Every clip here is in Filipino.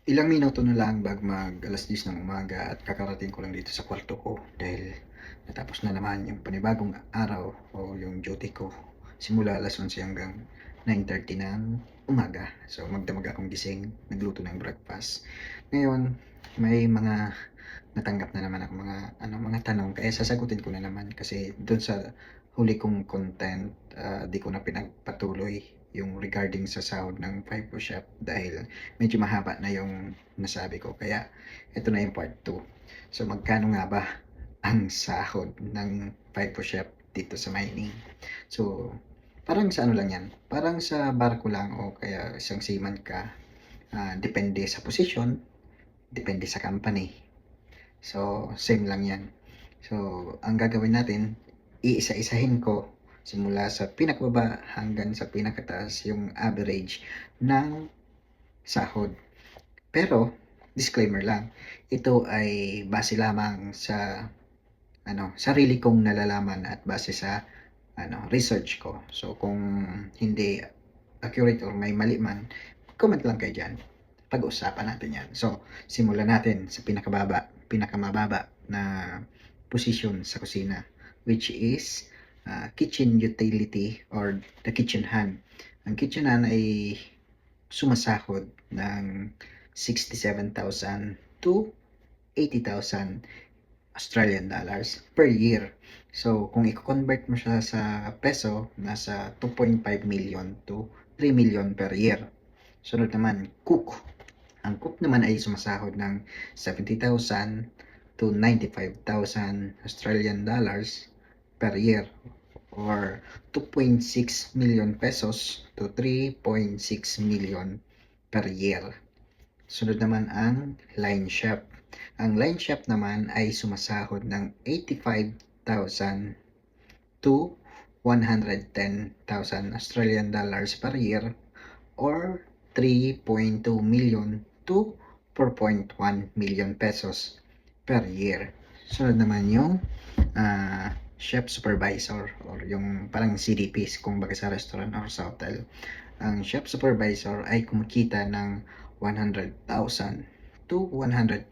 Ilang minuto na lang bago mag alas 10 ng umaga at kakarating ko lang dito sa kwarto ko dahil natapos na naman yung panibagong araw o yung duty ko simula alas 11 hanggang 9:30 ng umaga. So magdamag akong gising, nagluto ng breakfast. Ngayon, may mga natanggap na naman ako mga tanong kaya sasagutin ko na naman kasi doon sa huli kong content, di ko na pinagpatuloy yung regarding sa sahod ng 5 push-up dahil medyo mahaba na yung nasabi ko. Kaya ito na yung part 2. So magkano nga ba ang sahod ng 5 push-up dito sa mining? So parang sa ano lang yan, parang sa barko lang o kaya isang seaman ka, depende sa position, depende sa company. So same lang yan. So ang gagawin natin, iisa-isahin ko simula sa pinakababa hanggang sa pinakataas yung average ng sahod. Pero disclaimer lang, ito ay base lamang sa sarili kong nalalaman at base sa research ko. So kung hindi accurate or may mali man, comment lang kayo diyan. Pag-usapan natin 'yan. So simulan natin sa pinakamababa na position sa kusina, which is kitchen utility or the kitchen hand. Ang kitchen hand ay sumasahod ng 67,000 to 80,000 Australian dollars per year. So, kung i-convert mo siya sa peso, nasa 2.5 million to 3 million per year. Sunod naman, cook. Ang cook naman ay sumasahod ng 70,000 to 95,000 Australian dollars per year or 2.6 million pesos to 3.6 million per year. Sunod naman ang line chef. Ang line chef naman ay sumasahod ng 85,000 to 110,000 Australian dollars per year or 3.2 million to 4.1 million pesos per year. Sunod naman yung chef supervisor or yung parang CDPs kung baga sa restaurant or sa hotel. Ang chef supervisor ay kumikita ng 100,000 to 120,000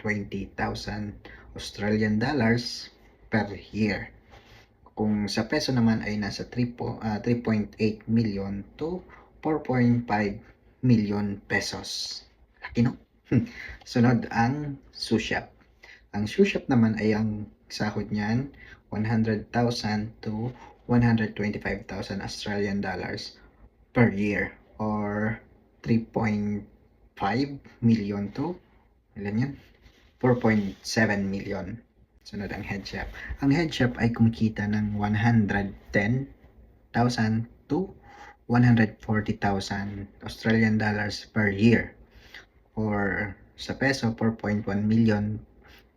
Australian dollars per year. Kung sa peso naman ay nasa 3.8 million to 4.5 million pesos. Laki no? Sunod ang sous chef. Ang sous chef naman ay ang sahod niyan 100,000 to 125,000 Australian dollars per year or 3.5 million to ilan yan? 4.7 million. Sunod ang head chef. Ang head chef ay kumikita ng 110,000 to 140,000 Australian dollars per year or sa peso 4.1 million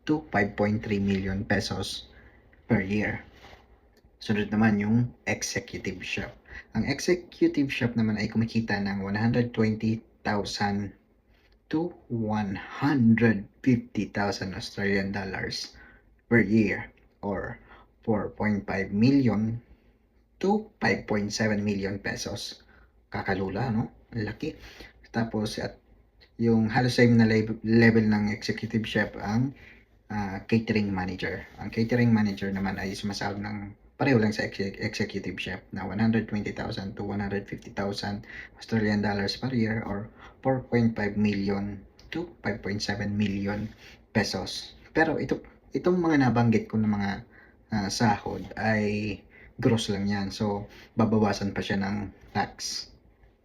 to 5.3 million pesos per year. Sunod naman yung executive chef. Ang executive chef naman ay kumikita ng 120,000 to 150,000 Australian dollars per year or 4.5 million to 5.7 million pesos. Kakalula, no? Laki. Tapos at yung halos same na level ng executive chef ang catering manager. Ang catering manager naman ay sumasahod ng pareho lang sa executive chef na 120,000 to 150,000 Australian dollars per year or 4.5 million to 5.7 million pesos. Pero itong mga nabanggit ko na mga sahod ay gross lang yan. So, babawasan pa siya ng tax.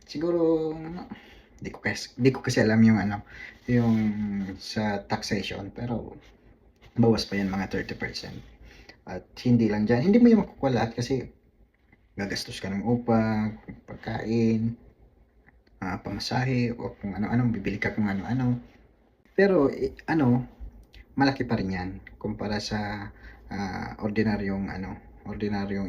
Siguro, di ko kasi alam yung yung sa taxation. Pero, bawas pa yan mga 30%. At hindi lang dyan. Hindi mo yung makukuha lahat kasi gagastos ka ng upa, pagkain, pamasahe, o kung ano-ano, bibili ka kung ano-ano. Pero, malaki pa rin yan kumpara sa ordinaryong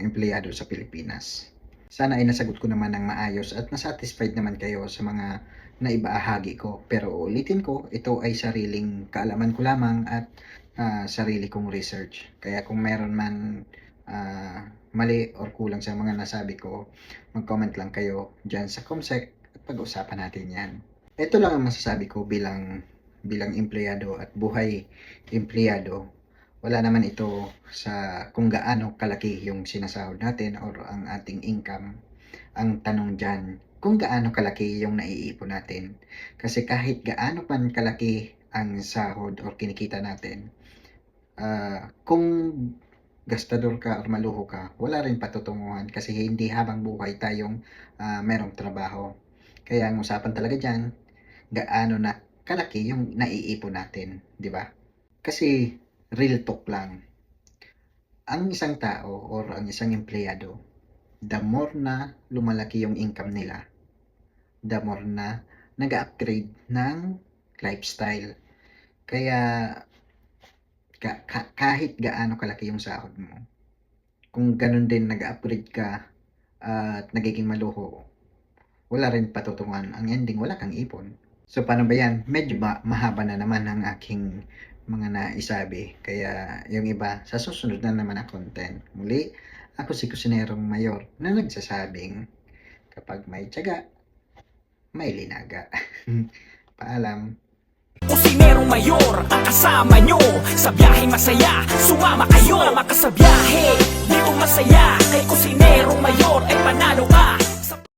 empleyado sa Pilipinas. Sana ay nasagot ko naman ng maayos at nasatisfied naman kayo sa mga naibahagi ko. Pero ulitin ko, ito ay sariling kaalaman ko lamang at sarili kong research. Kaya kung meron man mali or kulang sa mga nasabi ko, mag-comment lang kayo dyan sa comsec at pag-usapan natin yan. Ito lang ang masasabi ko bilang bilang empleyado at buhay empleyado, wala naman ito sa kung gaano kalaki yung sinasahod natin or ang ating income. Ang tanong dyan, kung gaano kalaki yung naiipon natin. Kasi kahit gaano man kalaki ang sahod or kinikita natin, kung gastador ka or maluho ka, wala rin patutunguhan kasi hindi habang buhay tayong merong trabaho. Kaya ang usapan talaga dyan, gaano na kalaki yung naiipon natin, di ba? Kasi real talk lang. Ang isang tao or ang isang empleyado, the more na lumalaki yung income nila, the more na nag-upgrade ng lifestyle. Kaya kahit gaano kalaki yung sahod mo, kung ganun din nag-upgrade ka at nagiging maluho, wala rin patutungan. Ang ending, wala kang ipon. So, paano ba yan? Medyo mahaba na naman ang aking mga naisabi. Kaya, yung iba, sa susunod na naman ang content. Muli, ako si Kusinerong Mayor na nagsasabing, kapag may tiyaga, may linaga. Paalam. Kusinerong Mayor ang kasama nyo sa biyaheng masaya. Sumama kayo, sumama ka sa biyahe. Dito masaya kay Kusinerong Mayor ay panalo ka.